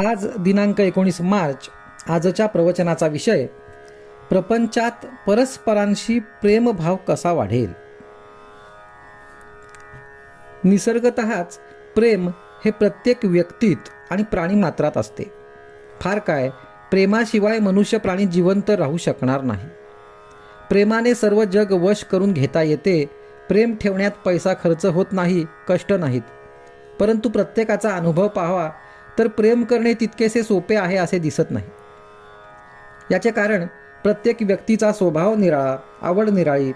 आज दिनांक 19 मार्च. आजच्या प्रवचनाचा विषय, प्रपंचात परस्परांशी प्रेमभाव कसा वाढेल. निसर्गतःच प्रेम हे प्रत्येक व्यक्तीत आणि प्राणीमात्रात असते. फार काय, प्रेमाशिवाय मनुष्य प्राणी जिवंत राहू शकणार नाही. प्रेमाने सर्व जग वश करून घेता येते. प्रेम ठेवण्यात पैसा खर्च होत नाही, कष्ट नाहीत. परंतु प्रत्येकाचा अनुभव पाहावा तर प्रेम करणे तितकेसे सोपे आहे असे दिसत नाही. याचे कारण प्रत्येक व्यक्तीचा स्वभाव निराळा, आवड निराळी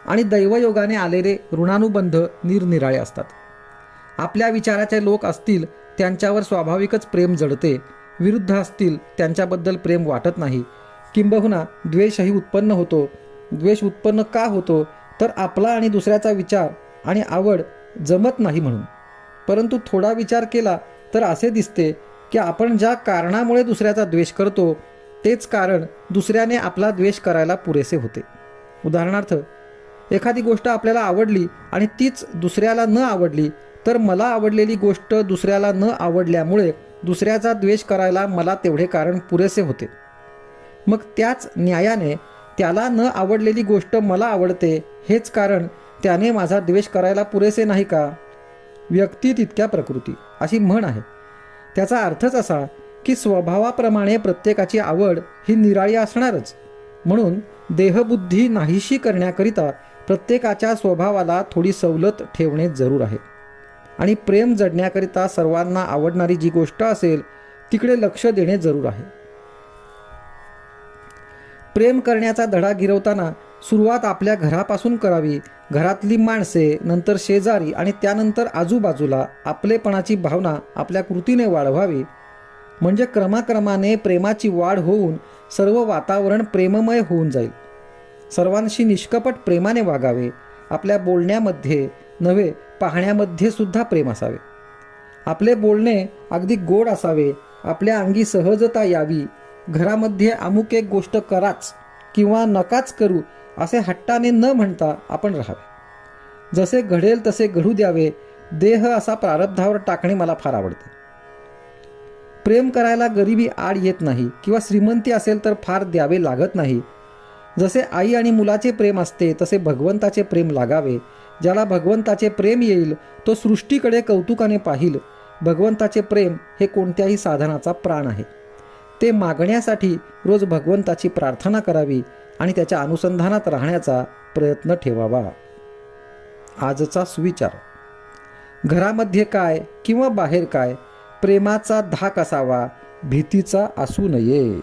आणि दैवयोगाने आलेले ऋणानुबंध निरनिराळे असतात. आपल्या विचाराचे लोक असतील त्यांच्यावर स्वाभाविकच प्रेम जडते, विरुद्ध असतील त्यांच्याबद्दल प्रेम वाटत नाही. किंबहुना द्वेषही उत्पन्न होतो. द्वेष उत्पन्न का होतो तर आपला आणि दुसऱ्याचा विचार आणि आवड जमत नाही म्हणून. परंतु थोडा विचार केला तर असे दिसते की आपण ज्या कारणामुळे दुसऱ्याचा द्वेष करतो तेच कारण दुसऱ्याने आपला द्वेष करायला पुरेसे होते. उदाहरणार्थ, एखादी गोष्ट आपल्याला आवडली आणि तीच दुसऱ्याला न आवडली तर मला आवडलेली गोष्ट दुसऱ्याला न आवडल्यामुळे दुसऱ्याचा द्वेष करायला मला तेवढे कारण पुरेसे होते. मग त्याच न्यायाने त्याला न आवडलेली गोष्ट मला आवडते हेच कारण त्याने माझा द्वेष करायला पुरेसे नाही का. व्यक्ती तितक्या प्रकृती अशी म्हण आहे. त्याचा अर्थच असा की स्वभावाप्रमाणे प्रत्येकाची आवड ही निराळी असणारच. म्हणून देहबुद्धी नाहीशी करण्याकरिता प्रत्येकाच्या स्वभावाला थोडी सवलत ठेवणे जरूर आहे. आणि प्रेम जडण्याकरिता सर्वांना आवडणारी जी गोष्ट असेल तिकडे लक्ष देणे जरूर आहे. प्रेम करण्याचा धडा गिरवताना सुरुवात आपल्या घरापासून करावी. घरातली माणसे, नंतर शेजारी आणि त्यानंतर आजूबाजूला आपलेपणाची भावना आपल्या कृतीने वाढवावी. म्हणजे क्रमाक्रमाने प्रेमाची वाढ होऊन सर्व वातावरण प्रेममय होऊन जाईल. सर्वांशी निष्कपट प्रेमाने वागावे. आपल्या बोलण्यामध्ये नव्हे, पाहण्यामध्ये सुद्धा प्रेम असावे. आपले बोलणे अगदी गोड असावे. आपल्या अंगी सहजता यावी. घरामध्ये अमुक एक गोष्ट कराच किंवा नकाच करू असे हट्टाने न म्हणता आपण राहावे. जसे घडेल तसे घडू द्यावे. देह असा प्रारब्धावर टाकणे मला फार आवडते. प्रेम करायला गरिबी आड येत नाही किंवा श्रीमंती असेल तर फार द्यावे लागत नाही. जसे आई आणि मुलाचे प्रेम असते तसे भगवंताचे प्रेम लागावे. ज्याला भगवंताचे प्रेम येईल तो सृष्टीकडे कौतुकाने पाहिल. भगवंताचे प्रेम हे कोणत्याही साधनाचा प्राण आहे. ते मागण्यासाठी रोज भगवंताची प्रार्थना करावी आणि त्याच्या अनुसंधानात राहण्याचा प्रयत्न ठेवावा. आजचा सुविचार, घरामध्ये काय किंवा बाहेर काय, प्रेमाचा धाक असावा, भीतीचा असू नये.